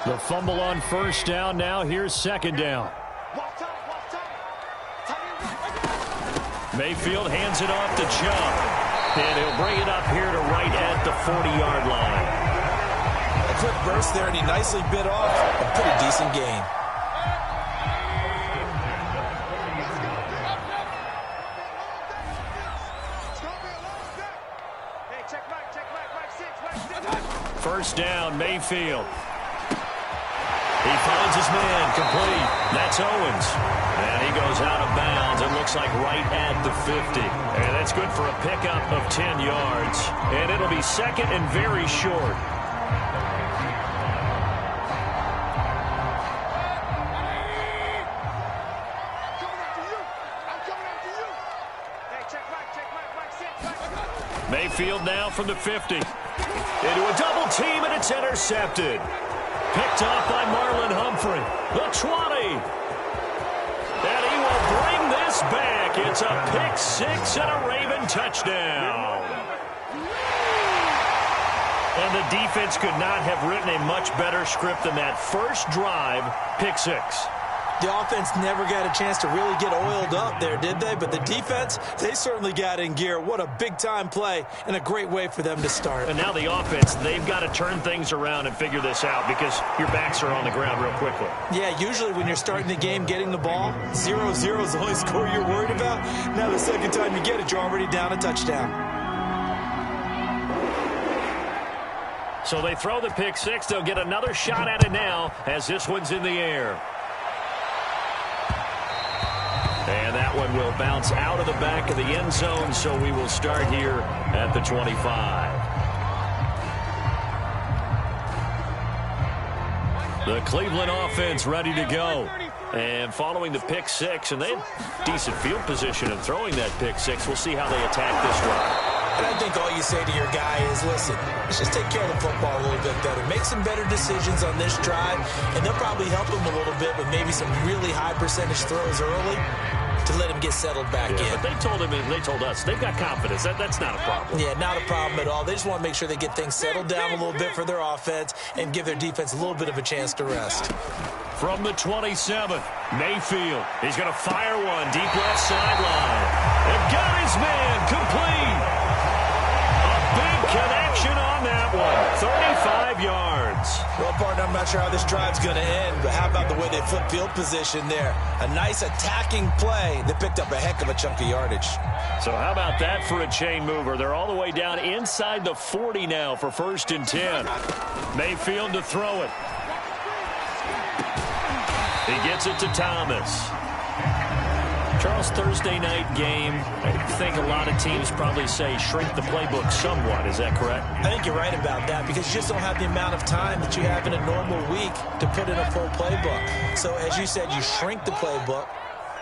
The fumble on first down. Now here's second down. Mayfield hands it off to Chubb. And he'll bring it up here to right at the 40-yard line. A quick burst there, and he nicely bit off a pretty decent gain. First down, Mayfield. He finds his man, complete. That's Owens. And he goes out of bounds. It looks like right at the 50. And that's good for a pickup of 10 yards. And it'll be second and very short. Mayfield now from the 50. Into a double team, and it's intercepted. Picked off by Marlon Humphrey. The 20. And he will bring this back. It's a pick six and a Raven touchdown. And the defense could not have written a much better script than that first drive, pick six. The offense never got a chance to really get oiled up there, did they? But the defense, they certainly got in gear. What a big-time play and a great way for them to start. And now the offense, they've got to turn things around and figure this out because your backs are on the ground real quickly. Yeah, usually when you're starting the game, getting the ball, 0-0 is the only score you're worried about. Now the second time you get it, you're already down a touchdown. So they throw the pick six. They'll get another shot at it now as this one's in the air. And that one will bounce out of the back of the end zone, so we will start here at the 25. The Cleveland offense ready to go. And following the pick six, and they have decent field position in throwing that pick six. We'll see how they attack this one. And I think all you say to your guy is, listen, let's just take care of the football a little bit better. Make some better decisions on this drive, and they'll probably help him a little bit with maybe some really high percentage throws early to let him get settled back in. But they told him and they told us they've got confidence. That's not a problem. Yeah, not a problem at all. They just want to make sure they get things settled down a little bit for their offense and give their defense a little bit of a chance to rest. From the 27th, Mayfield. He's going to fire one deep left sideline. And got his man complete. Big connection on that one. 35 yards. Well, partner, I'm not sure how this drive's going to end, but how about the way they flip field position there? A nice attacking play that picked up a heck of a chunk of yardage. So how about that for a chain mover? They're all the way down inside the 40 now for first and 10. Mayfield to throw it. He gets it to Thomas. Charles, Thursday night game, I think a lot of teams probably say shrink the playbook somewhat. Is that correct? I think you're right about that because you just don't have the amount of time that you have in a normal week to put in a full playbook. So as you said, you shrink the playbook,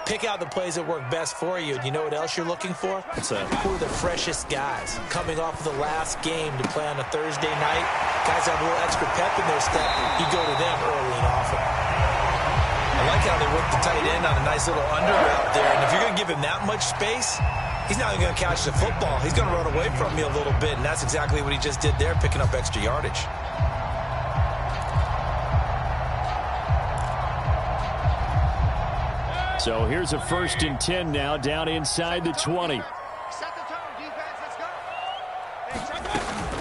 pick out the plays that work best for you. And you know what else you're looking for? What's that? Who are the freshest guys coming off of the last game to play on a Thursday night? Guys have a little extra pep in their step. You go to them early and often. I like how they work the tight end on a nice little under route there. And if you're going to give him that much space, he's not even going to catch the football. He's going to run away from you a little bit, and that's exactly what he just did there, picking up extra yardage. So here's a first and 10 now, down inside the 20.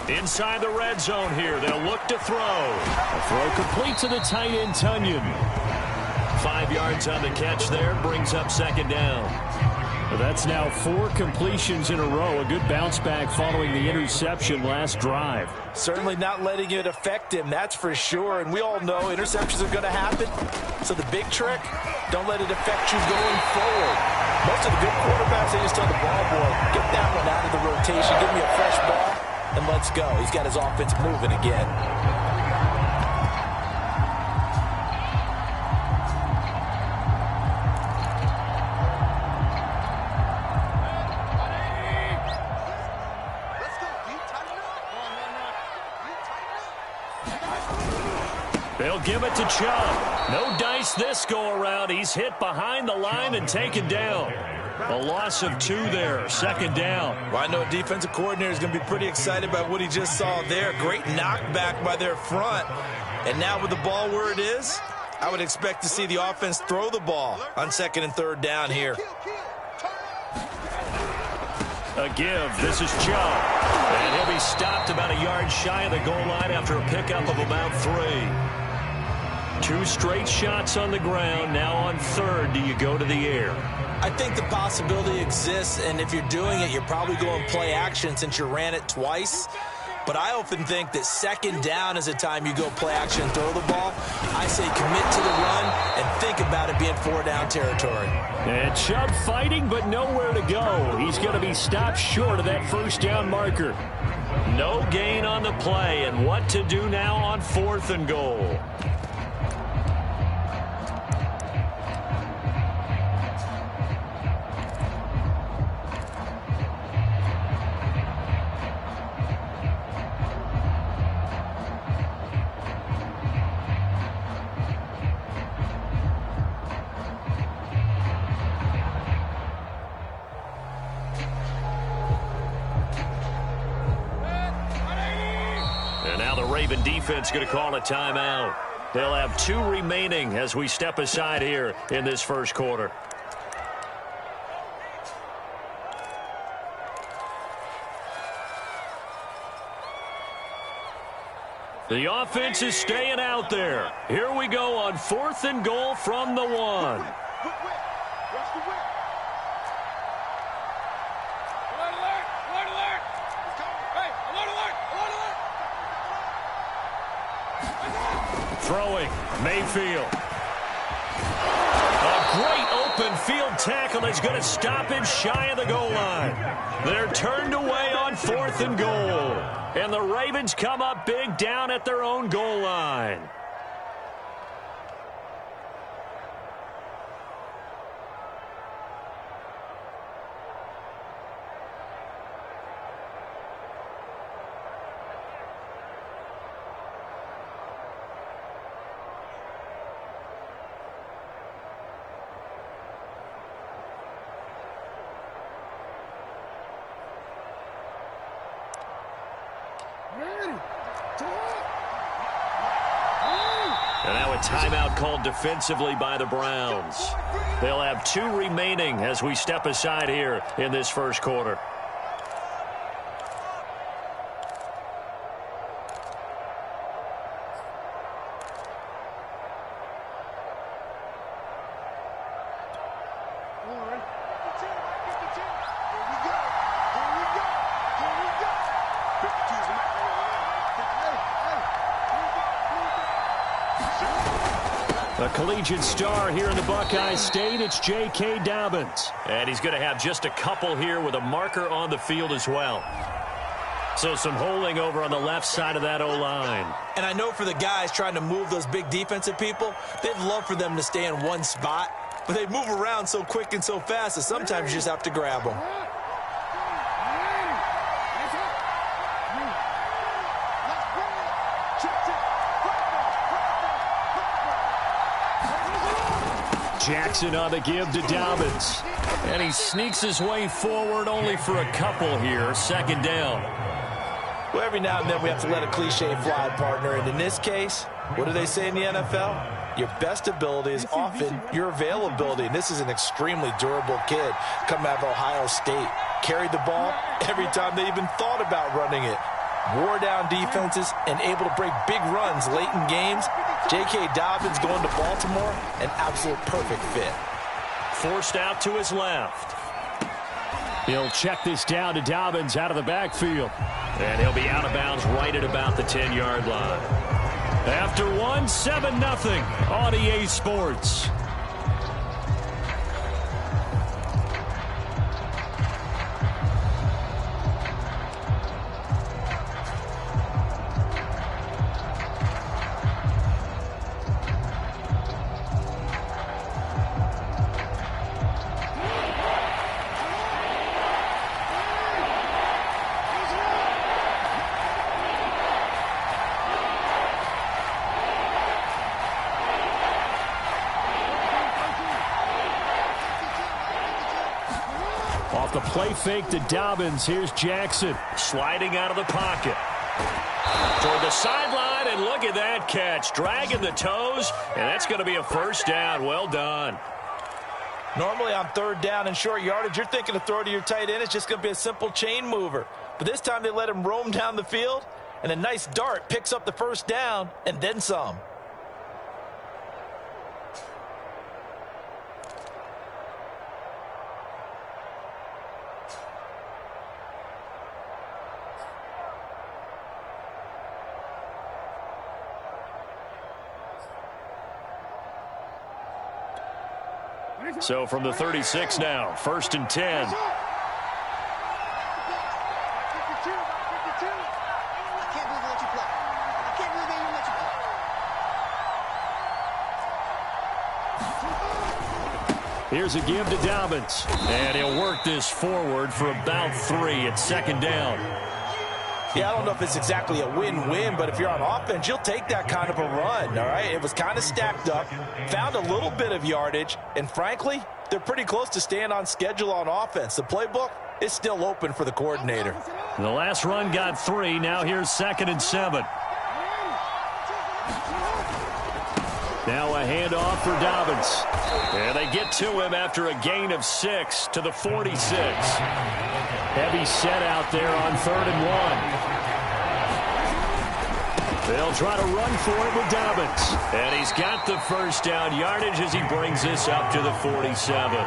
Inside the red zone here, they'll look to throw. A throw complete to the tight end, Tunyon. 5 yards on the catch there, brings up second down. Well, that's now 4 completions in a row. A good bounce back following the interception last drive. Certainly not letting it affect him, that's for sure. And we all know interceptions are going to happen. So the big trick, don't let it affect you going forward. Most of the good quarterbacks, they just tell the ball boy, get that one out of the rotation, give me a fresh ball, and let's go. He's got his offense moving again. They'll give it to Chubb. No dice this go around. He's hit behind the line and taken down. A loss of 2 there, second down. Well, I know a defensive coordinator is going to be pretty excited about what he just saw there. Great knockback by their front. And now with the ball where it is, I would expect to see the offense throw the ball on second and third down here. A give. This is Joe. And he'll be stopped about a yard shy of the goal line after a pickup of about 3. 2 straight shots on the ground. Now on third, do you go to the air? I think the possibility exists, and if you're doing it, you're probably going play action since you ran it twice. But I often think that second down is the time you go play action and throw the ball. I say commit to the run and think about it being 4-down territory. And Chubb fighting, but nowhere to go. He's going to be stopped short of that first down marker. No gain on the play, and what to do now on 4th and goal. Defense going to call a timeout. They'll have 2 remaining as we step aside here in this first quarter. The offense is staying out there. Here we go on 4th and goal from the 1. Throwing, Mayfield. A great open field tackle is going to stop him shy of the goal line. They're turned away on 4th and goal. And the Ravens come up big down at their own goal line. And now a timeout called defensively by the Browns. They'll have 2 remaining as we step aside here in this first quarter. A collegiate star here in the Buckeye State, it's J.K. Dobbins. And he's going to have just a couple here with a marker on the field as well. So some holding over on the left side of that O-line. And I know for the guys trying to move those big defensive people, they'd love for them to stay in one spot. But they move around so quick and so fast that sometimes you just have to grab them. Jackson on the give to Dobbins. And he sneaks his way forward only for a couple here. Second down. Well, every now and then we have to let a cliche fly, partner. And in this case, what do they say in the NFL? Your best ability is often your availability. And this is an extremely durable kid coming out of Ohio State. Carried the ball every time they even thought about running it. Wore down defenses and able to break big runs late in games. J.K. Dobbins going to Baltimore, an absolute perfect fit. Forced out to his left. He'll check this down to Dobbins out of the backfield. And he'll be out of bounds right at about the 10-yard line. After one, 7-0 on EA Sports. Off the play fake to Dobbins, here's Jackson. Sliding out of the pocket. Toward the sideline, and look at that catch. Dragging the toes, and that's going to be a first down. Well done. Normally on third down and short yardage, you're thinking to throw to your tight end. It's just going to be a simple chain mover. But this time they let him roam down the field, and a nice dart picks up the first down and then some. So from the 36 now, 1st and 10. Here's a give to Dobbins. And he'll work this forward for about 3 at 2nd down. Yeah, I don't know if it's exactly a win-win, but if you're on offense, you'll take that kind of a run, all right? It was kind of stacked up, found a little bit of yardage, and frankly, they're pretty close to staying on schedule on offense. The playbook is still open for the coordinator. The last run got 3. Now here's 2nd and 7. Now a handoff for Dobbins. And they get to him after a gain of 6 to the 46. Heavy set out there on 3rd and 1. They'll try to run for it with Dobbins. And he's got the first down yardage as he brings this up to the 47.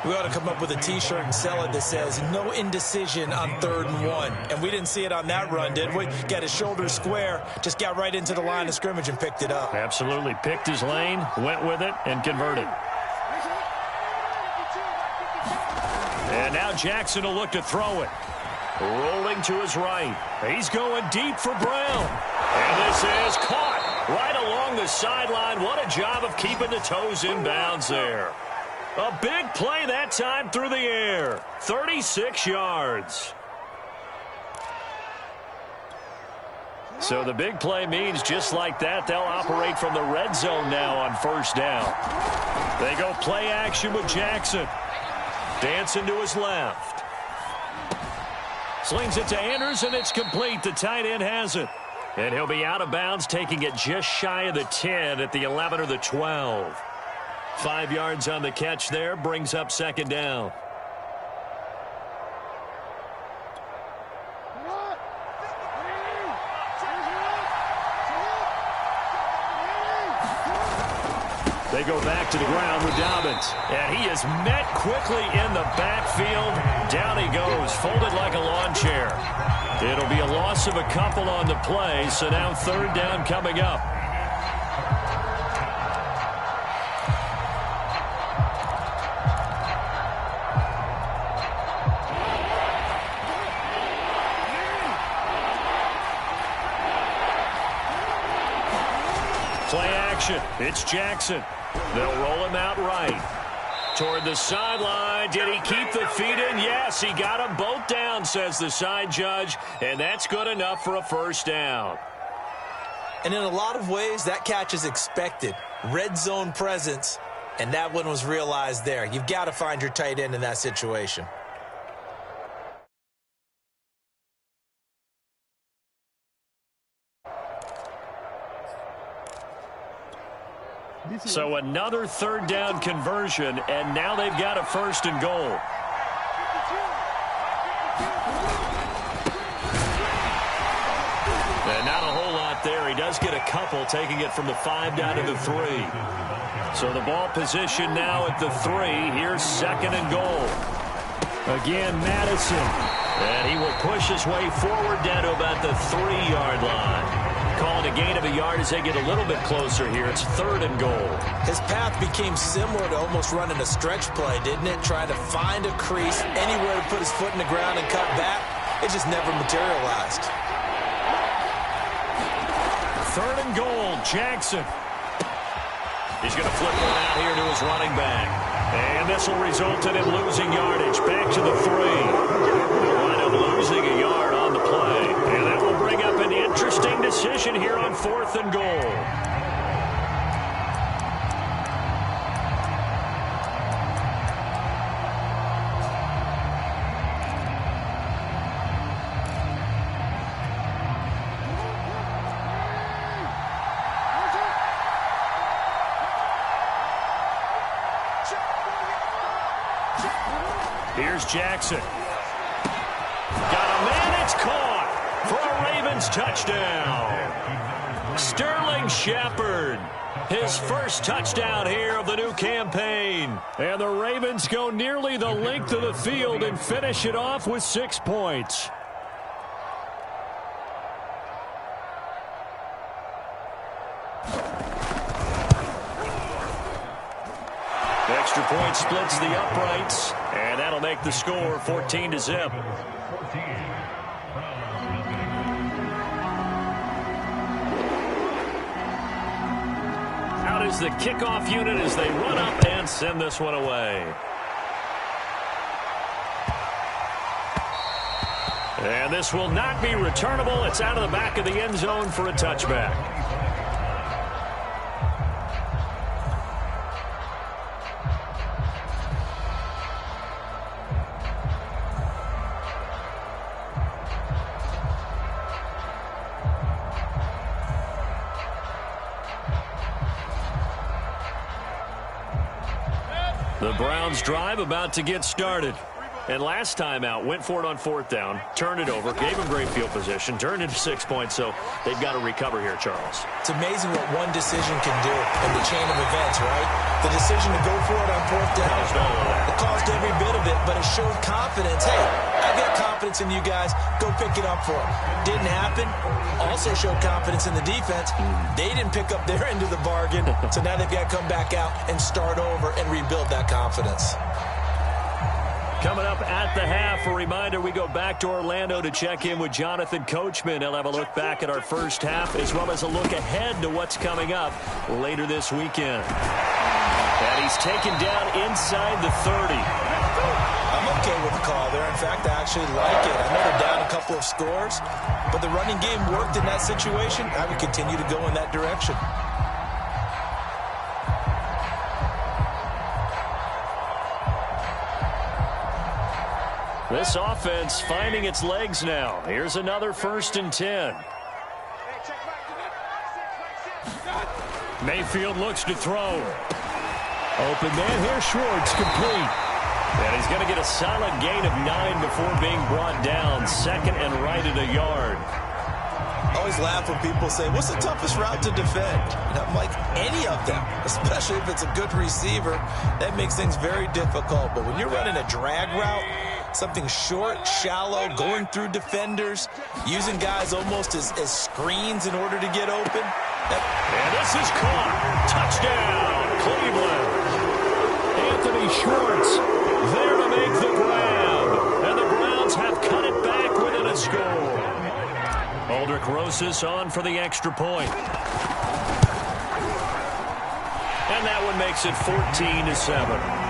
We ought to come up with a T-shirt and sell it that says, no indecision on 3rd and 1. And we didn't see it on that run, did we? Got his shoulders square, just got right into the line of scrimmage and picked it up. Absolutely. Picked his lane, went with it, and converted. And now Jackson will look to throw it. Rolling to his right. He's going deep for Brown. And this is caught right along the sideline. What a job of keeping the toes in bounds there. A big play that time through the air. 36 yards. So the big play means just like that, they'll operate from the red zone now on 1st down. They go play action with Jackson. Dancing to his left. Slings it to Anders, and it's complete. The tight end has it. And he'll be out of bounds, taking it just shy of the 10 at the 11 or the 12. 5 yards on the catch there, brings up 2nd down. They go back to the ground with Dobbins. And he is met quickly in the backfield. Down he goes, folded like a lawn chair. It'll be a loss of a couple on the play, so now 3rd down coming up. Play action. It's Jackson. They'll roll him out right. Toward the sideline. Did he keep the feet in? Yes, he got them both down, says the side judge. And that's good enough for a first down. And in a lot of ways, that catch is expected. Red zone presence, and that one was realized there. You've got to find your tight end in that situation. So another 3rd down conversion, and now they've got a 1st and goal. And not a whole lot there. He does get a couple, taking it from the 5 down to the 3. So the ball position now at the 3. Here's 2nd and goal. Again, Madison. And he will push his way forward down to about the 3-yard line. Calling a gain of a yard as they get a little bit closer here. It's 3rd and goal. His path became similar to almost running a stretch play, didn't it? Trying to find a crease, anywhere to put his foot in the ground and cut back. It just never materialized. 3rd and goal, Jackson. He's going to flip one out here to his running back. And this will result in him losing yardage. Back to the 3. Wind up losing a yard on the play. And that will bring up an interesting decision here on 4th and goal. Here's Jackson. Got a man, it's caught for a Ravens touchdown. Sterling Shepard, his first touchdown here of the new campaign. And the Ravens go nearly the length of the field and finish it off with 6 points. Extra point splits the uprights, and that'll make the score 14-0. Out is the kickoff unit as they run up and send this one away. And this will not be returnable. It's out of the back of the end zone for a touchback. The Browns drive about to get started. And last time out, went for it on 4th down, turned it over, gave them great field position, turned into 6 points, so they've got to recover here, Charles. It's amazing what one decision can do in the chain of events, right? The decision to go for it on 4th down, it caused every bit of it, but it showed confidence. Hey, I've got confidence in you guys. Go pick it up for them. Didn't happen. Also showed confidence in the defense. They didn't pick up their end of the bargain, so now they've got to come back out and start over and rebuild that confidence. Coming up at the half, a reminder, we go back to Orlando to check in with Jonathan Coachman. He'll have a look back at our first half as well as a look ahead to what's coming up later this weekend. And he's taken down inside the 30. I'm okay with the call there. In fact, I actually like it. I know they're down a couple of scores, but the running game worked in that situation. I would continue to go in that direction. This offense finding its legs now. Here's another 1st and 10. Mayfield looks to throw. Open man here, Schwartz, complete. And he's going to get a solid gain of 9 before being brought down. 2nd and right at a yard. I always laugh when people say, what's the toughest route to defend? And I'm like, any of them, especially if it's a good receiver. That makes things very difficult. But when you're running a drag route, something short, shallow, going through defenders, using guys almost as screens in order to get open. And this is caught. Touchdown, Cleveland. Anthony Schwartz there to make the grab. And the Browns have cut it back within a score. Aldrich Rosas on for the extra point. And that one makes it 14-7.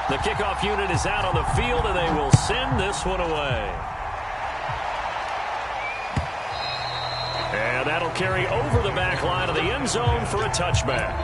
The kickoff unit is out on the field, and they will send this one away. And that'll carry over the back line of the end zone for a touchback.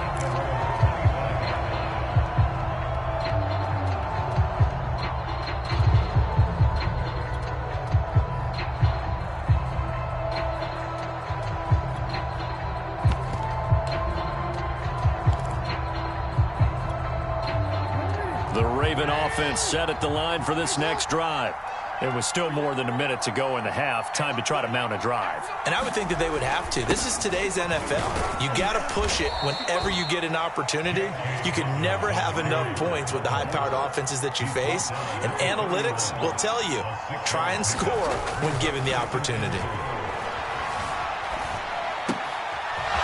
The Raven offense set at the line for this next drive. It was still more than a minute to go in the half. Time to try to mount a drive. And I would think that they would have to. This is today's NFL. You got to push it whenever you get an opportunity. You can never have enough points with the high-powered offenses that you face. And analytics will tell you, try and score when given the opportunity.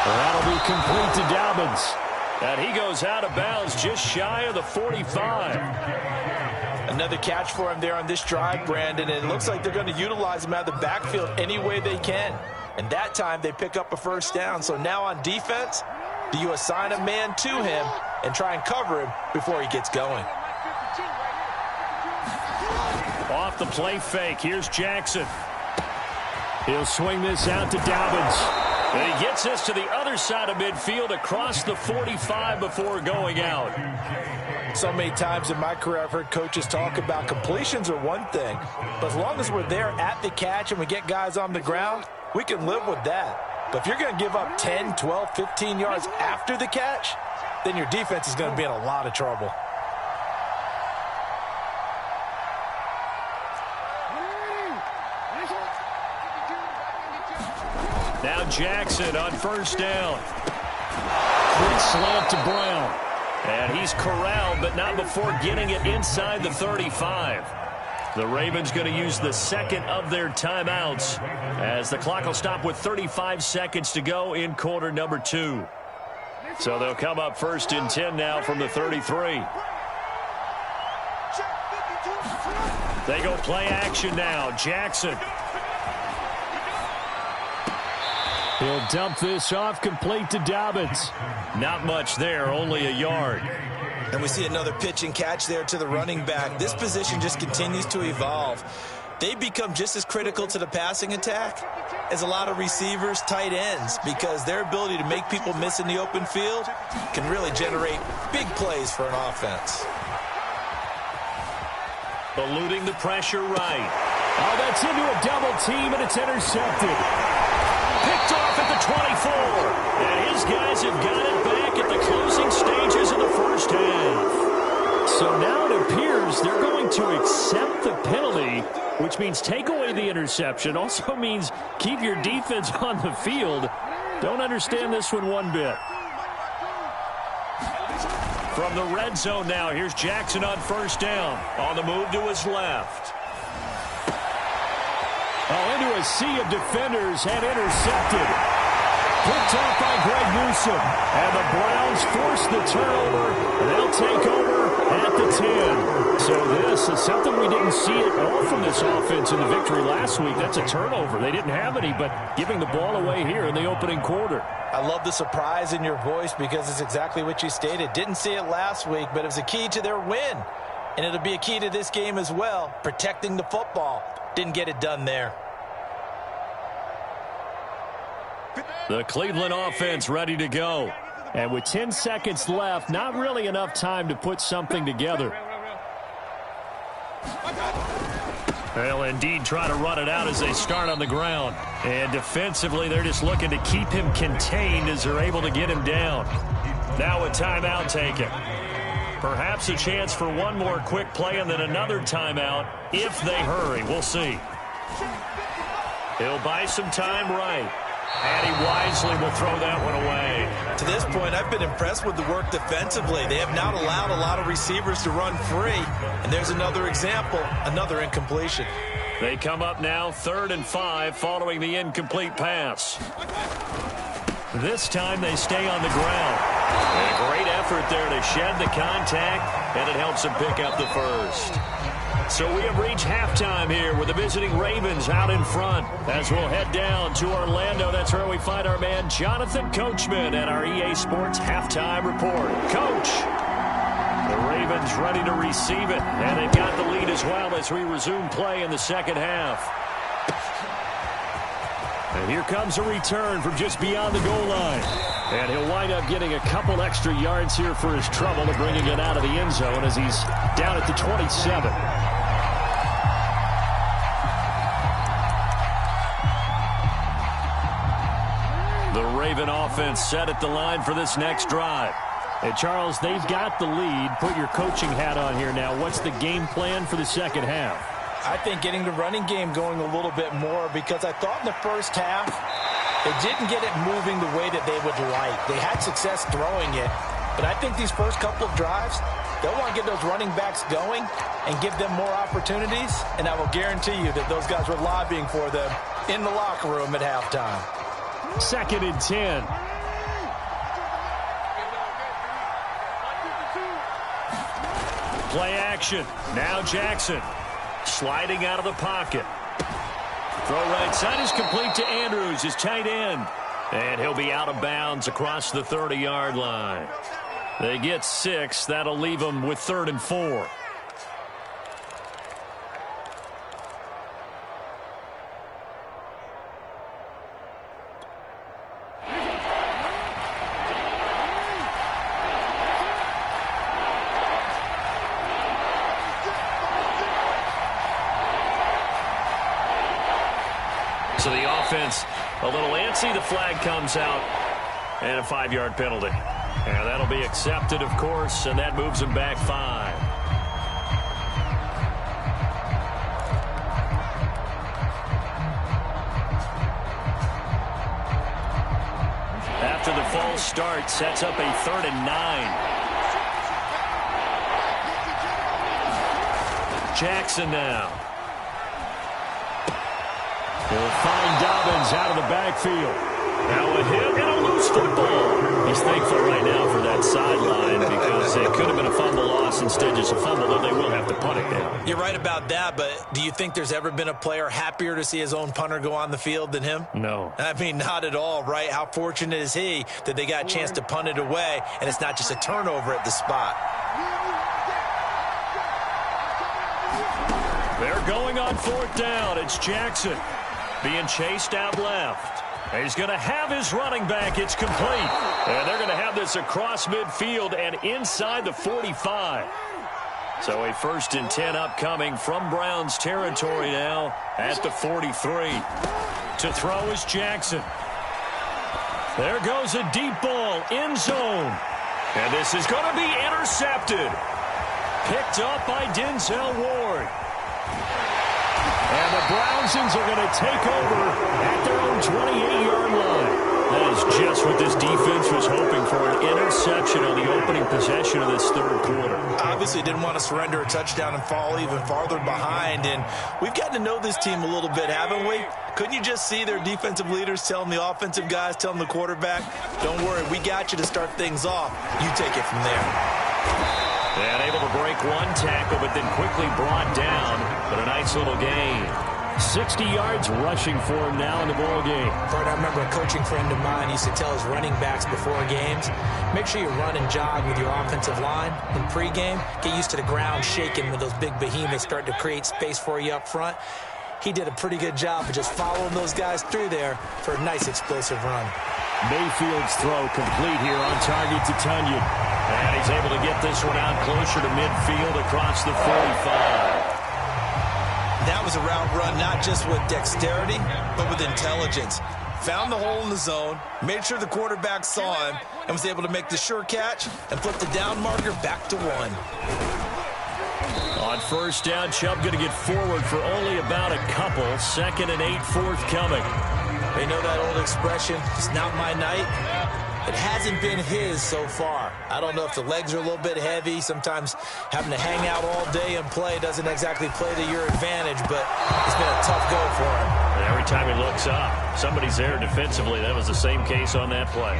That'll be complete to Dobbins. And he goes out of bounds just shy of the 45. Another catch for him there on this drive, Brandon, and it looks like they're going to utilize him out of the backfield any way they can. And that time they pick up a 1st down. So now on defense, do you assign a man to him and try and cover him before he gets going? Off the play fake, here's Jackson. He'll swing this out to Dobbins. And he gets this to the other side of midfield across the 45 before going out. So many times in my career I've heard coaches talk about completions are one thing, but as long as we're there at the catch and we get guys on the ground, we can live with that. But if you're going to give up 10, 12, 15 yards after the catch, then your defense is going to be in a lot of trouble. Now Jackson on first down. Quick slant to Brown. And he's corralled, but not before getting it inside the 35. The Ravens going to use the second of their timeouts as the clock will stop with 35 seconds to go in quarter number 2. So they'll come up first and 10 now from the 33. They go play action now. Jackson. He'll dump this off complete to Dobbins. Not much there, only a yard. And we see another pitch and catch there to the running back. This position just continues to evolve. They become just as critical to the passing attack as a lot of receivers, tight ends, because their ability to make people miss in the open field can really generate big plays for an offense. Eluding the pressure right. Oh, that's into a double team, and it's intercepted. Picked off at the 24. And his guys have got it back at the closing stages of the first half. So now it appears they're going to accept the penalty, which means take away the interception. Also means keep your defense on the field. Don't understand this one bit. From the red zone now, here's Jackson on first down. On the move to his left. Oh, into a sea of defenders and intercepted. Picked off by Greg Newsome. And the Browns force the turnover. They'll take over at the 10. So this is something we didn't see at all from this offense in the victory last week. That's a turnover. They didn't have any, but giving the ball away here in the opening quarter. I love the surprise in your voice because it's exactly what you stated. Didn't see it last week, but it was a key to their win. And it'll be a key to this game as well, protecting the football. Didn't get it done there. The Cleveland offense ready to go. And with 10 seconds left, not really enough time to put something together. They'll indeed try to run it out as they start on the ground. And defensively, they're just looking to keep him contained as they're able to get him down. Now a timeout taken. Perhaps a chance for one more quick play and then another timeout if they hurry. We'll see. He'll buy some time right. And he wisely will throw that one away. To this point, I've been impressed with the work defensively. They have not allowed a lot of receivers to run free. And there's another example, another incompletion. They come up now 3rd and 5 following the incomplete pass. This time they stay on the ground. And a great effort there to shed the contact, and it helps them pick up the first. So we have reached halftime here with the visiting Ravens out in front. As we'll head down to Orlando, that's where we find our man Jonathan Coachman at our EA Sports Halftime Report. Coach, the Ravens ready to receive it, and they've got the lead as well as we resume play in the second half. And here comes a return from just beyond the goal line. And he'll wind up getting a couple extra yards here for his trouble and bringing it out of the end zone as he's down at the 27. The Raven offense set at the line for this next drive. And Charles, they've got the lead. Put your coaching hat on here now. What's the game plan for the second half? I think getting the running game going a little bit more because I thought in the first half they didn't get it moving the way that they would like. They had success throwing it, but I think these first couple of drives, they'll want to get those running backs going and give them more opportunities, and I will guarantee you that those guys were lobbying for them in the locker room at halftime. 2nd and 10. Play action. Now Jackson. Sliding out of the pocket. Throw right side is complete to Andrews, his tight end. And he'll be out of bounds across the 30-yard line. They get 6. That'll leave them with 3rd and 4. So the offense a little antsy. The flag comes out, and a 5-yard penalty. And that'll be accepted, of course, and that moves them back 5. After the false start, sets up a 3rd and 9. Jackson now. He'll find Dobbins out of the backfield. Now a hit and a loose football. He's thankful right now for that sideline because it could have been a fumble loss, instead just a fumble, though they will have to punt it now. You're right about that, but do you think there's ever been a player happier to see his own punter go on the field than him? No. I mean, not at all, right? How fortunate is he that they got a chance to punt it away, and it's not just a turnover at the spot. They're going on 4th down. It's Jackson being chased out left. He's going to have his running back. It's complete. And they're going to have this across midfield and inside the 45. So a 1st and 10 upcoming from Browns territory now at the 43. To throw is Jackson. There goes a deep ball, end zone. And this is going to be intercepted. Picked up by Denzel Ward. And the Brownsons are going to take over at their own 28-yard line. That is just what this defense was hoping for, an interception on the opening possession of this 3rd quarter. Obviously didn't want to surrender a touchdown and fall even farther behind. And we've gotten to know this team a little bit, haven't we? Couldn't you just see their defensive leaders telling the offensive guys, telling the quarterback, don't worry, we got you to start things off. You take it from there. And able to break one tackle, but then quickly brought down. But a nice little gain. 60 yards rushing for him now in the ball game. Bert, I remember a coaching friend of mine used to tell his running backs before games, make sure you run and jog with your offensive line in pregame. Get used to the ground shaking when those big behemoths start to create space for you up front. He did a pretty good job of just following those guys through there for a nice explosive run. Mayfield's throw complete here on target to Tunyon. And he's able to get this one out closer to midfield across the 45. That was a route run not just with dexterity, but with intelligence. Found the hole in the zone, made sure the quarterback saw him, and was able to make the sure catch and flip the down marker back to 1. On 1st down, Chubb going to get forward for only about a couple. 2nd and 8 forthcoming. They know that old expression, it's not my night. It hasn't been his so far. I don't know if the legs are a little bit heavy. Sometimes having to hang out all day and play doesn't exactly play to your advantage, but it's been a tough go for him. And every time he looks up, somebody's there defensively. That was the same case on that play.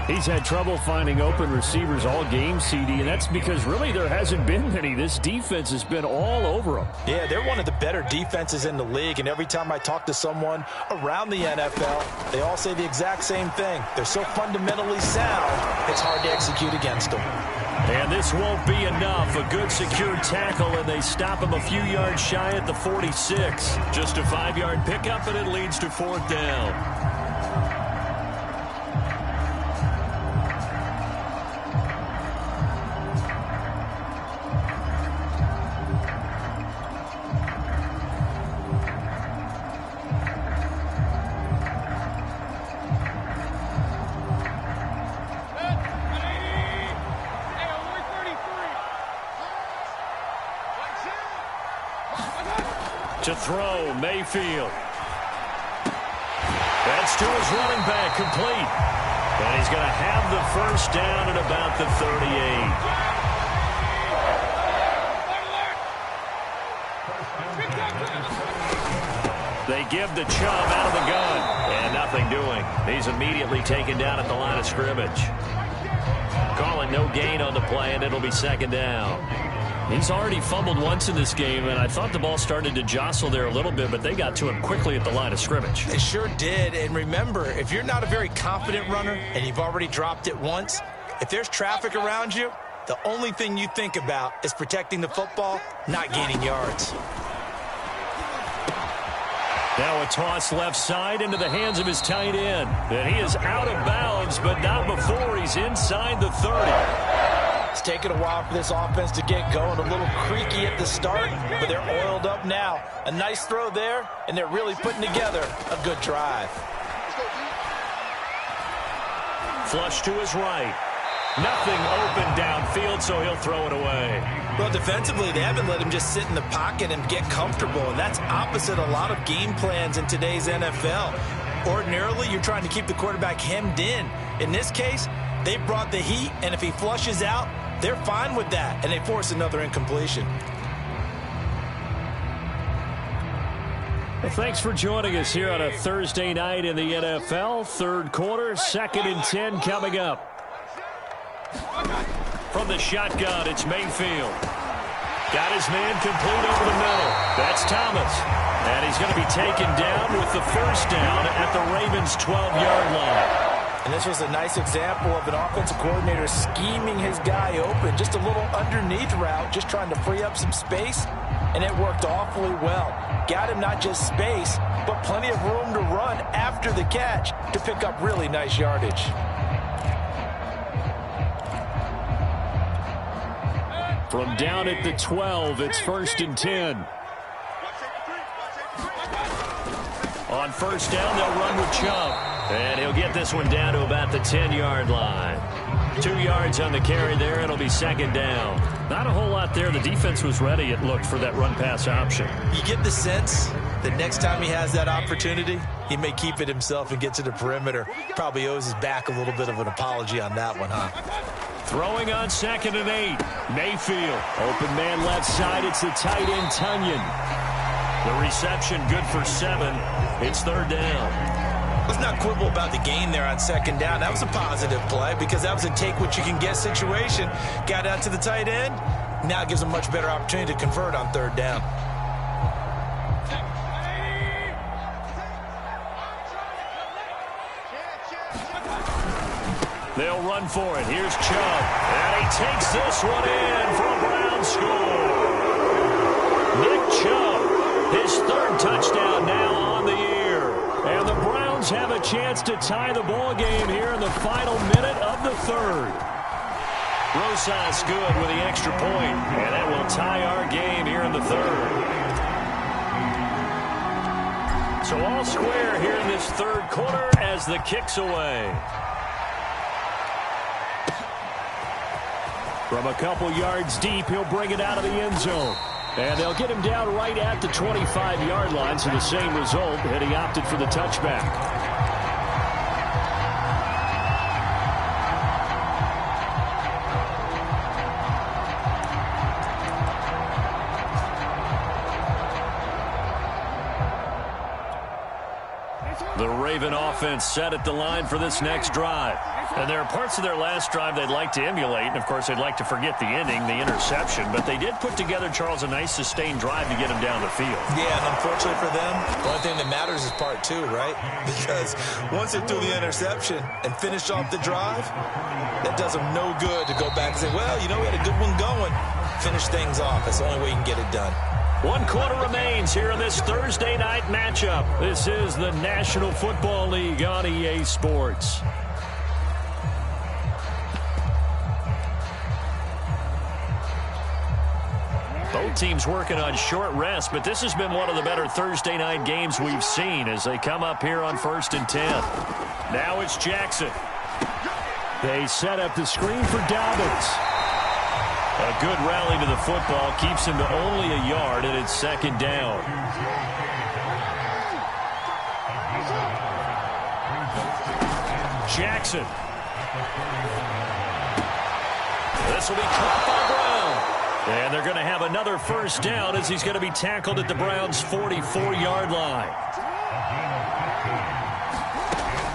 He's had trouble finding open receivers all game, CD, and that's because really there hasn't been many. This defense has been all over him. Yeah, they're one of the better defenses in the league, and every time I talk to someone around the NFL, they all say the exact same thing. They're so fundamentally sound, it's hard to execute against them. And this won't be enough. A good secured tackle, and they stop him a few yards shy at the 46. Just a 5-yard pickup, and it leads to 4th down. To throw, Mayfield. That's to his running back, complete. And he's going to have the 1st down at about the 38. They give the Chubb out of the gun. And nothing doing. He's immediately taken down at the line of scrimmage. Calling no gain on the play, and it'll be 2nd down. He's already fumbled once in this game, and I thought the ball started to jostle there a little bit, but they got to him quickly at the line of scrimmage. They sure did, and remember, if you're not a very confident runner and you've already dropped it once, if there's traffic around you, the only thing you think about is protecting the football, not gaining yards. Now a toss left side into the hands of his tight end. And he is out of bounds, but not before he's inside the 30. It's taken a while for this offense to get going. A little creaky at the start, but they're oiled up now. A nice throw there, and they're really putting together a good drive. Flush to his right. Nothing open downfield, so he'll throw it away. Well, defensively, they haven't let him just sit in the pocket and get comfortable, and that's opposite a lot of game plans in today's NFL. Ordinarily, you're trying to keep the quarterback hemmed in. In this case, they brought the heat, and if he flushes out, they're fine with that, and they force another incompletion. Well, thanks for joining us here on a Thursday night in the NFL. Third quarter, 2nd and 10 coming up. From the shotgun, it's Mayfield. Got his man complete over the middle. That's Thomas. And he's going to be taken down with the first down at the Ravens' 12-yard line. And this was a nice example of an offensive coordinator scheming his guy open. Just a little underneath route, just trying to free up some space. And it worked awfully well. Got him not just space, but plenty of room to run after the catch to pick up really nice yardage. From down at the 12, it's 1st and 10. On first down, they'll run with Chubb. And he'll get this one down to about the 10-yard line. 2 yards on the carry there. It'll be 2nd down. Not a whole lot there. The defense was ready, it looked, for that run-pass option. You get the sense that next time he has that opportunity, he may keep it himself and get to the perimeter. Probably owes his back a little bit of an apology on that one, huh? Throwing on 2nd and 8. Mayfield. Open man left side. It's the tight end, Tunyon. The reception good for 7. It's 3rd down. Let's not quibble about the gain there on 2nd down. That was a positive play because that was a take-what-you-can-get situation. Got out to the tight end. Now it gives him a much better opportunity to convert on 3rd down. They'll run for it. Here's Chubb. And he takes this one in for a Brown score. Nick Chubb, his 3rd touchdown now on the year. And the Browns have a chance to tie the ball game here in the final minute of the 3rd. Rosas good with the extra point, and that will tie our game here in the 3rd. So all square here in this 3rd quarter as the kick's away. From a couple yards deep, he'll bring it out of the end zone. And they'll get him down right at the 25-yard line, so the same result, and he opted for the touchback. The Raven offense set at the line for this next drive. And there are parts of their last drive they'd like to emulate. And, of course, they'd like to forget the ending, the interception. But they did put together, Charles, a nice sustained drive to get him down the field. Yeah, and unfortunately for them, the only thing that matters is part 2, right? Because once they threw the interception and finished off the drive, that does them no good to go back and say, well, you know, we had a good one going. Finish things off. That's the only way you can get it done. 1 quarter remains here in this Thursday night matchup. This is the National Football League on EA Sports. Both teams working on short rest, but this has been one of the better Thursday night games we've seen as they come up here on 1st and 10. Now it's Jackson. They set up the screen for Dobbins. A good rally to the football keeps him to only a yard, and it's 2nd down. Jackson. This will be caught by Brown. And they're going to have another first down as he's going to be tackled at the Browns' 44-yard line.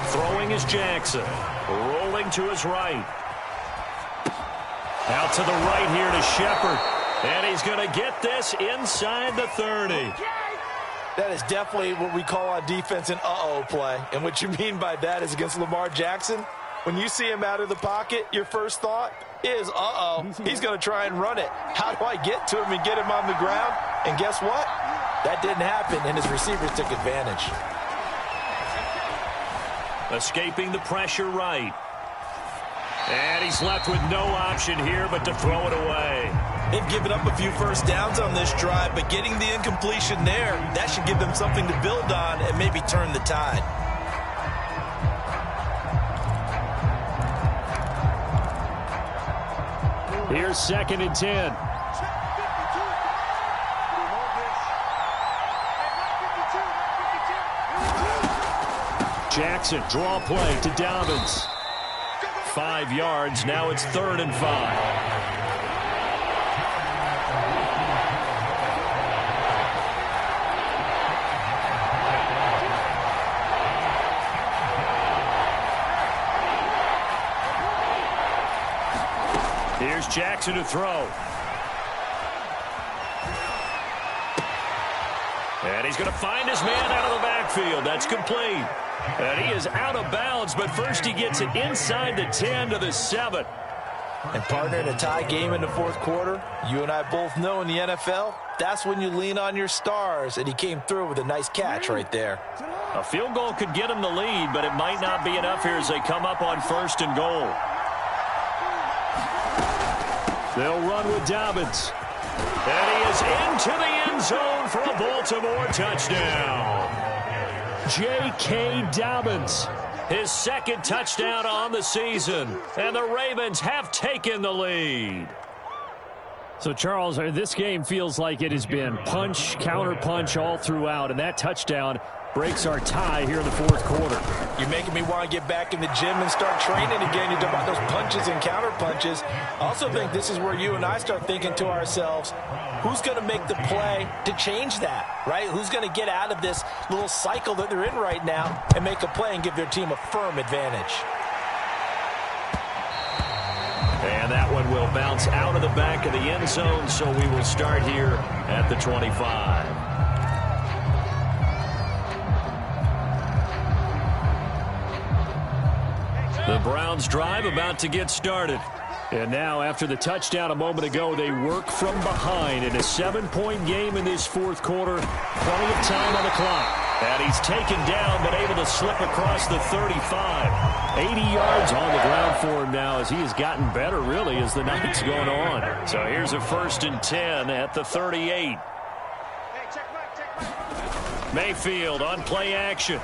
Throwing is Jackson. Rolling to his right. Out to the right here to Shepard. And he's going to get this inside the 30. That is definitely what we call on defense an uh-oh play. And what you mean by that is against Lamar Jackson, when you see him out of the pocket, your first thought is, uh-oh, he's going to try and run it. How do I get to him and get him on the ground? And guess what? That didn't happen, and his receivers took advantage. Escaping the pressure right. And he's left with no option here but to throw it away. They've given up a few first downs on this drive, but getting the incompletion there, that should give them something to build on and maybe turn the tide. Here's 2nd and 10. Jackson, draw play to Dobbins. 5 yards, now it's 3rd and 5. Here's Jackson to throw. And he's going to find his man out of the backfield. That's complete. And he is out of bounds, but first he gets it inside the 10 to the 7. And partner, in a tie game in the 4th quarter, you and I both know in the NFL, that's when you lean on your stars, and he came through with a nice catch right there. A field goal could get him the lead, but it might not be enough here as they come up on 1st and goal. They'll run with Dobbins. And he is into the end zone for a Baltimore touchdown. J.K. Dobbins, his 2nd touchdown on the season. And the Ravens have taken the lead. So, Charles, this game feels like it has been punch, counter punch all throughout. And that touchdown breaks our tie here in the 4th quarter. You're making me want to get back in the gym and start training again. You talk about those punches and counter punches. I also think this is where you and I start thinking to ourselves, who's going to make the play to change that, right? Who's going to get out of this little cycle that they're in right now and make a play and give their team a firm advantage? And that one will bounce out of the back of the end zone, so we will start here at the 25. The Browns drive about to get started. And now, after the touchdown a moment ago, they work from behind in a 7-point game in this 4th quarter. Plenty of time on the clock. And he's taken down, but able to slip across the 35. 80 yards on the ground for him now as he has gotten better, really, as the night's going on. So here's a 1st and 10 at the 38. Mayfield on play action.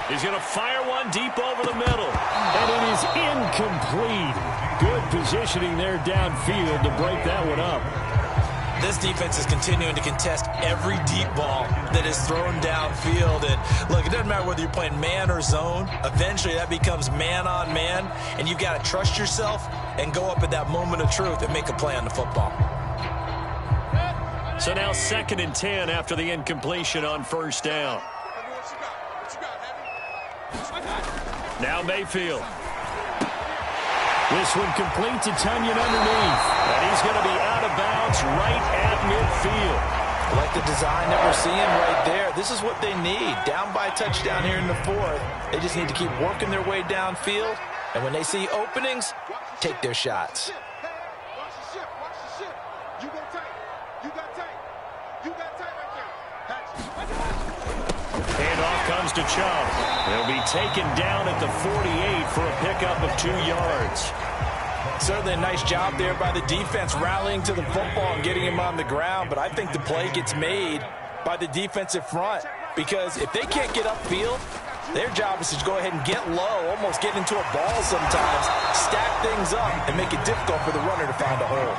He's going to fire one deep over the middle. And it is incomplete. Good positioning there downfield to break that one up. This defense is continuing to contest every deep ball that is thrown downfield. And look, it doesn't matter whether you're playing man or zone. Eventually that becomes man on man. And you've got to trust yourself and go up at that moment of truth and make a play on the football. So now 2nd and 10 after the incompletion on 1st down. Now Mayfield. This one completes a Tunyon underneath. And he's going to be out of bounds right at midfield. I like the design that we're seeing right there. This is what they need. Down by a touchdown here in the 4th. They just need to keep working their way downfield. And when they see openings, take their shots. Handoff comes to Chubb. They'll be taken down at the 48 for a pickup of 2 yards. Certainly a nice job there by the defense rallying to the football and getting him on the ground. But I think the play gets made by the defensive front. Because if they can't get upfield, their job is to go ahead and get low, almost get into a ball sometimes, stack things up, and make it difficult for the runner to find a hole.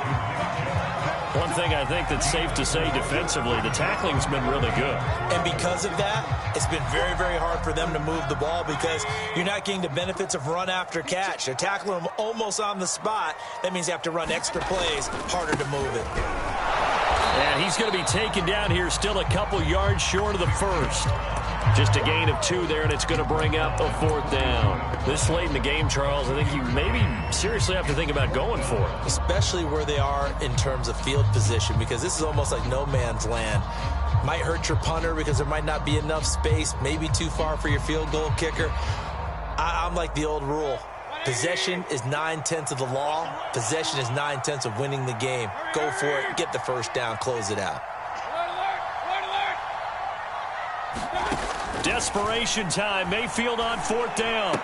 One thing I think that's safe to say defensively, the tackling's been really good. And because of that, it's been very, very hard for them to move the ball because you're not getting the benefits of run after catch. They're tackling them almost on the spot. That means they have to run extra plays, harder to move it. And he's going to be taken down here still a couple yards short of the 1st. Just a gain of 2 there, and it's going to bring up a 4th down. This late in the game, Charles, I think you maybe seriously have to think about going for it. Especially where they are in terms of field position, because this is almost like no man's land. Might hurt your punter because there might not be enough space, maybe too far for your field goal kicker. I'm like the old rule. Possession is 9/10 of the law. Possession is 9/10 of winning the game. Go for it, get the 1st down, close it out. Desperation time. Mayfield on 4th down.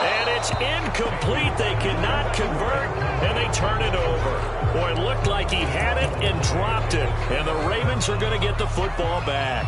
And it's incomplete. They cannot convert, and they turn it over. Boy, it looked like he had it and dropped it. And the Ravens are going to get the football back.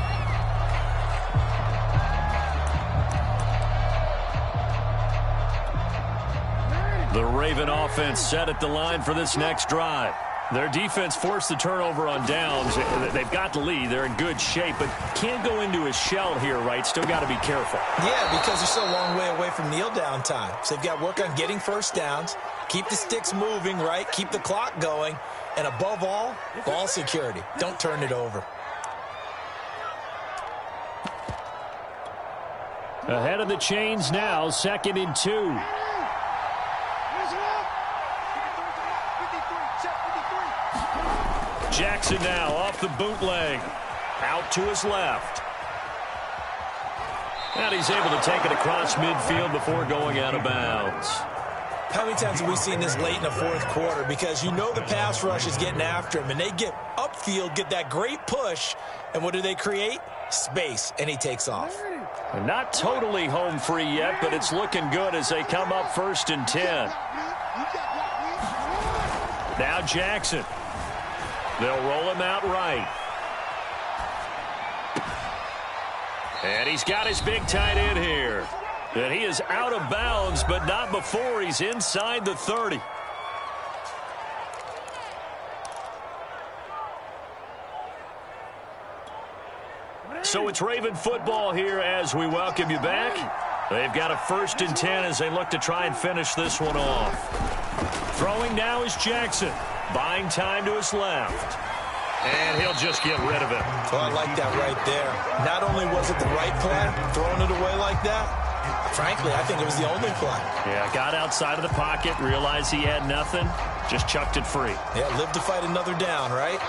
The Raven offense set at the line for this next drive. Their defense forced the turnover on downs. They've got the lead. They're in good shape, but can't go into a shell here, right? Still got to be careful. Yeah, because they're still a long way away from kneel down time. So they've got to work on getting first downs, keep the sticks moving, right? Keep the clock going, and above all, ball security. Don't turn it over. Ahead of the chains now, 2nd and 2. Jackson now off the bootleg. Out to his left. And he's able to take it across midfield before going out of bounds. How many times have we seen this late in the fourth quarter? Because you know the pass rush is getting after him, and they get upfield, get that great push, and what do they create? Space, and he takes off. And not totally home free yet, but it's looking good as they come up 1st and 10. Now Jackson. They'll roll him out right. And he's got his big tight end here. And he is out of bounds, but not before he's inside the 30. So it's Raven football here as we welcome you back. They've got a 1st and 10 as they look to try and finish this one off. Throwing now is Jackson. Buying time to his left. And he'll just get rid of it. Well, I like that right there. Not only was it the right play, throwing it away like that, frankly, I think it was the only play. Yeah, got outside of the pocket, realized he had nothing, just chucked it free. Yeah, live to fight another down, right?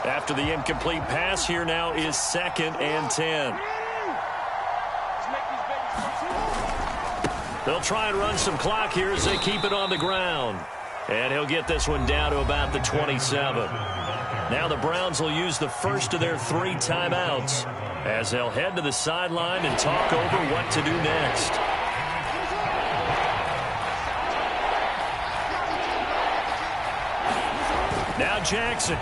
After the incomplete pass, here now is 2nd and 10. They'll try and run some clock here as they keep it on the ground. And he'll get this one down to about the 27. Now the Browns will use the first of their 3 timeouts as they'll head to the sideline and talk over what to do next. Now Jackson.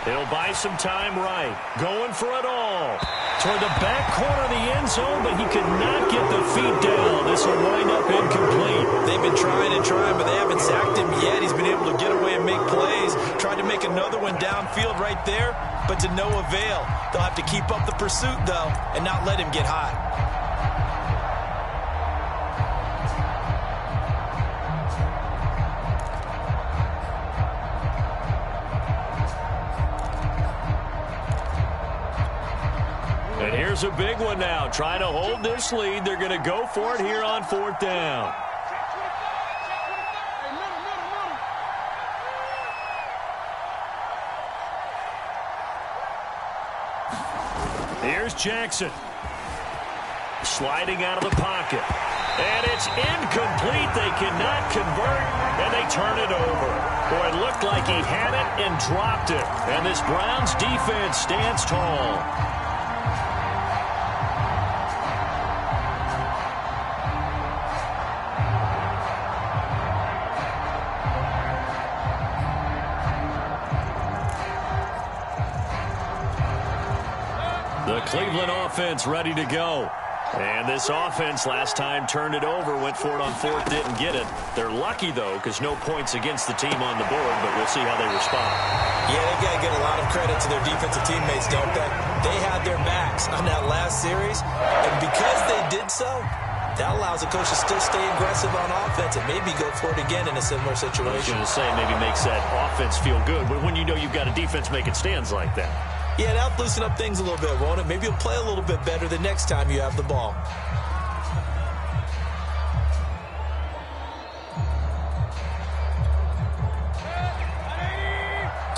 He'll buy some time right. Going for it all. Toward the back corner of the end zone, but he could not get the feet down. This will wind up incomplete. They've been trying and trying, but they haven't sacked him yet. He's been able to get away and make plays. Tried to make another one downfield right there, but to no avail. They'll have to keep up the pursuit, though, and not let him get hot. Here's a big one now. Trying to hold this lead. They're going to go for it here on 4th down. Here's Jackson. Sliding out of the pocket. And it's incomplete. They cannot convert, and they turn it over. Boy, it looked like he had it and dropped it. And this Browns defense stands tall. The Cleveland offense ready to go. And this offense last time turned it over, went for it on 4th, didn't get it. They're lucky, though, because no points against the team on the board, but we'll see how they respond. Yeah, they got to give a lot of credit to their defensive teammates, don't they? They had their backs on that last series, and because they did so, that allows the coach to still stay aggressive on offense and maybe go for it again in a similar situation. I was going to say, maybe makes that offense feel good, but when you know you've got a defense making stands like that. Yeah, that'll loosen up things a little bit, won't it? Maybe you'll play a little bit better the next time you have the ball.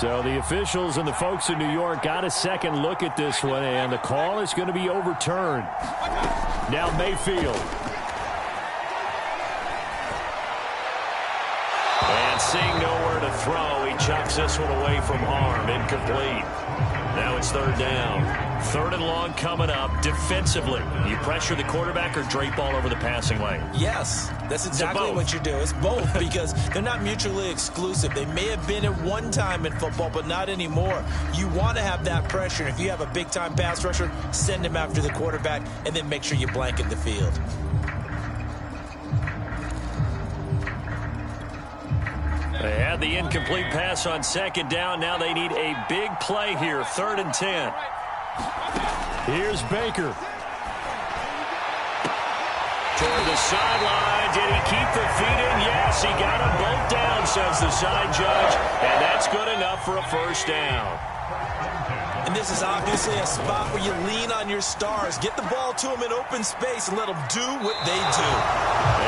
So the officials and the folks in New York got a second look at this one, and the call is going to be overturned. Now Mayfield. And seeing nowhere to throw, he chucks this one away from harm. Incomplete. Now it's third down. Third and long coming up. Defensively, you pressure the quarterback or drape all over the passing lane? Yes, that's exactly what you do. It's both because they're not mutually exclusive. They may have been at one time in football, but not anymore. You want to have that pressure. And if you have a big-time pass rusher, send him after the quarterback, and then make sure you blanket the field. They had the incomplete pass on second down. Now they need a big play here. 3rd and 10. Here's Baker. Toward the sideline. Did he keep the feet in? Yes, he got them both down, says the side judge. And that's good enough for a first down. And this is obviously a spot where you lean on your stars. Get the ball to them in open space and let them do what they do.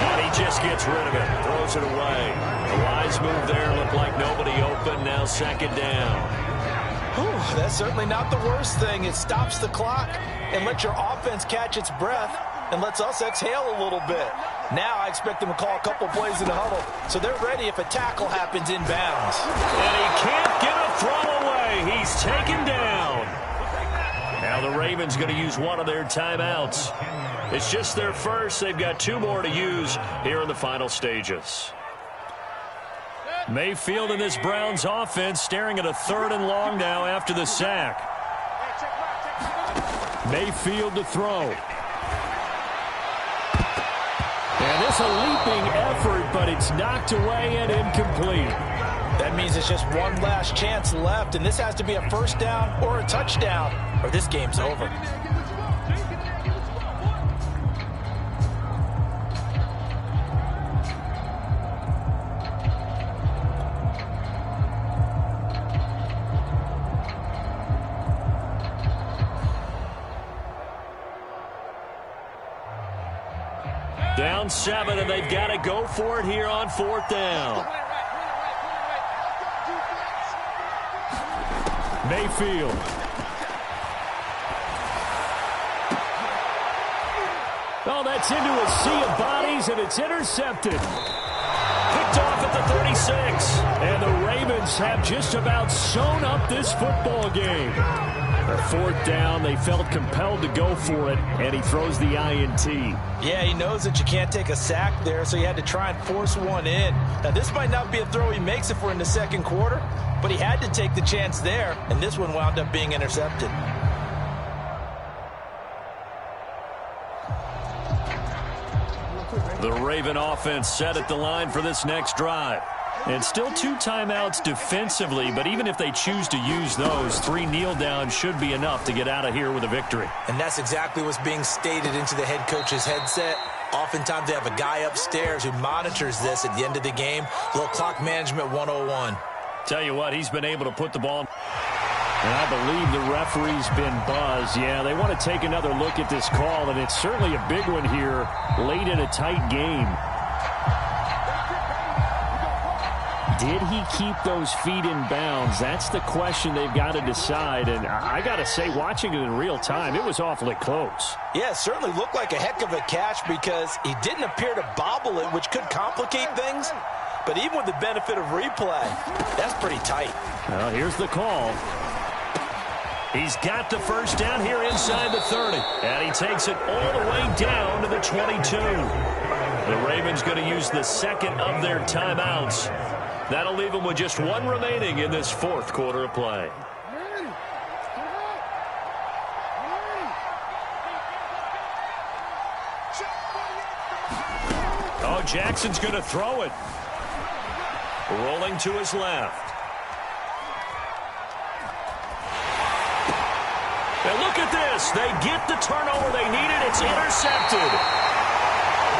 And he just gets rid of it. Throws it away. A wise move there. Looked like nobody open. Now second down. Whew, that's certainly not the worst thing. It stops the clock and lets your offense catch its breath and lets us exhale a little bit. Now I expect them to call a couple plays in the huddle, so they're ready if a tackle happens inbounds. And he can't get a throw away. He's taken down. Now the Ravens going to use one of their timeouts. It's just their first. They've got 2 more to use here in the final stages. Mayfield in this Browns offense staring at a 3rd and long now after the sack. Mayfield to throw. And this a leaping effort, but it's knocked away and incomplete. That means it's just one last chance left, and this has to be a first down or a touchdown, or this game's over. Down 7, and they've got to go for it here on 4th down. Mayfield. Oh, that's into a sea of bodies, and it's intercepted. Picked off at the 36. And the Ravens have just about sewn up this football game. The 4th down, they felt compelled to go for it, and he throws the INT. Yeah, he knows that you can't take a sack there, so he had to try and force one in. Now, this might not be a throw he makes if we're in the second quarter, but he had to take the chance there, and this one wound up being intercepted. The Raven offense set at the line for this next drive. And still 2 timeouts defensively, but even if they choose to use those, 3 kneel downs should be enough to get out of here with a victory. And that's exactly what's being stated into the head coach's headset. Oftentimes they have a guy upstairs who monitors this at the end of the game. Little clock management 101. Tell you what, he's been able to put the ball. And I believe the referee's been buzzed. Yeah, they want to take another look at this call, and it's certainly a big one here late in a tight game. Did he keep those feet in bounds? That's the question they've got to decide. And I got to say, watching it in real time, it was awfully close. Yeah, it certainly looked like a heck of a catch because he didn't appear to bobble it, which could complicate things. But even with the benefit of replay, that's pretty tight. Well, here's the call. He's got the first down here inside the 30. And he takes it all the way down to the 22. The Ravens going to use the second of their timeouts. That'll leave them with just 1 remaining in this 4th quarter of play. Oh, Jackson's going to throw it. Rolling to his left. And look at this. They get the turnover they needed. It's intercepted.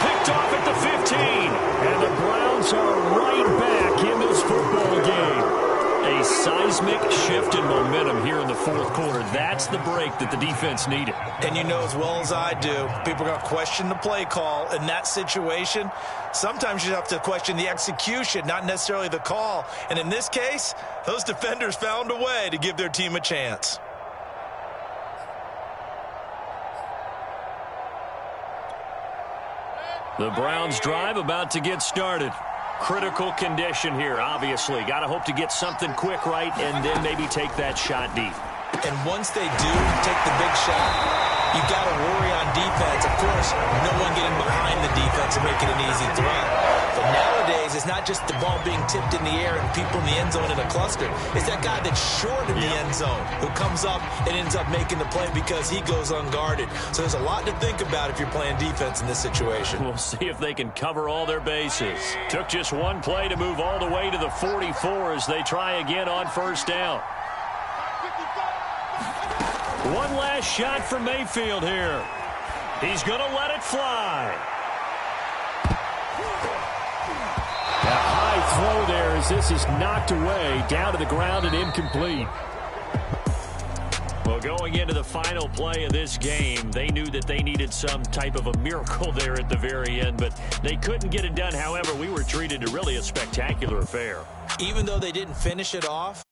Picked off at the 15. And the Browns are right back in this football game. A seismic shift in momentum here in the 4th quarter. That's the break that the defense needed. And you know as well as I do, people are going to question the play call in that situation. Sometimes you have to question the execution, not necessarily the call. And in this case, those defenders found a way to give their team a chance. The Browns drive about to get started. Critical condition here, obviously. Got to hope to get something quick right and then maybe take that shot deep. And once they do take the big shot, you got to worry on defense. Of course, no one getting behind the defense and making an easy throw. But nowadays, it's not just the ball being tipped in the air and people in the end zone in a cluster. It's that guy that's short in the end zone who comes up and ends up making the play because he goes unguarded. So there's a lot to think about if you're playing defense in this situation. We'll see if they can cover all their bases. Took just one play to move all the way to the 44 as they try again on first down. One last shot for Mayfield here. He's going to let it fly. A high throw there as this is knocked away, down to the ground and incomplete. Well, going into the final play of this game, they knew that they needed some type of a miracle there at the very end, but they couldn't get it done. However, we were treated to really a spectacular affair. Even though they didn't finish it off,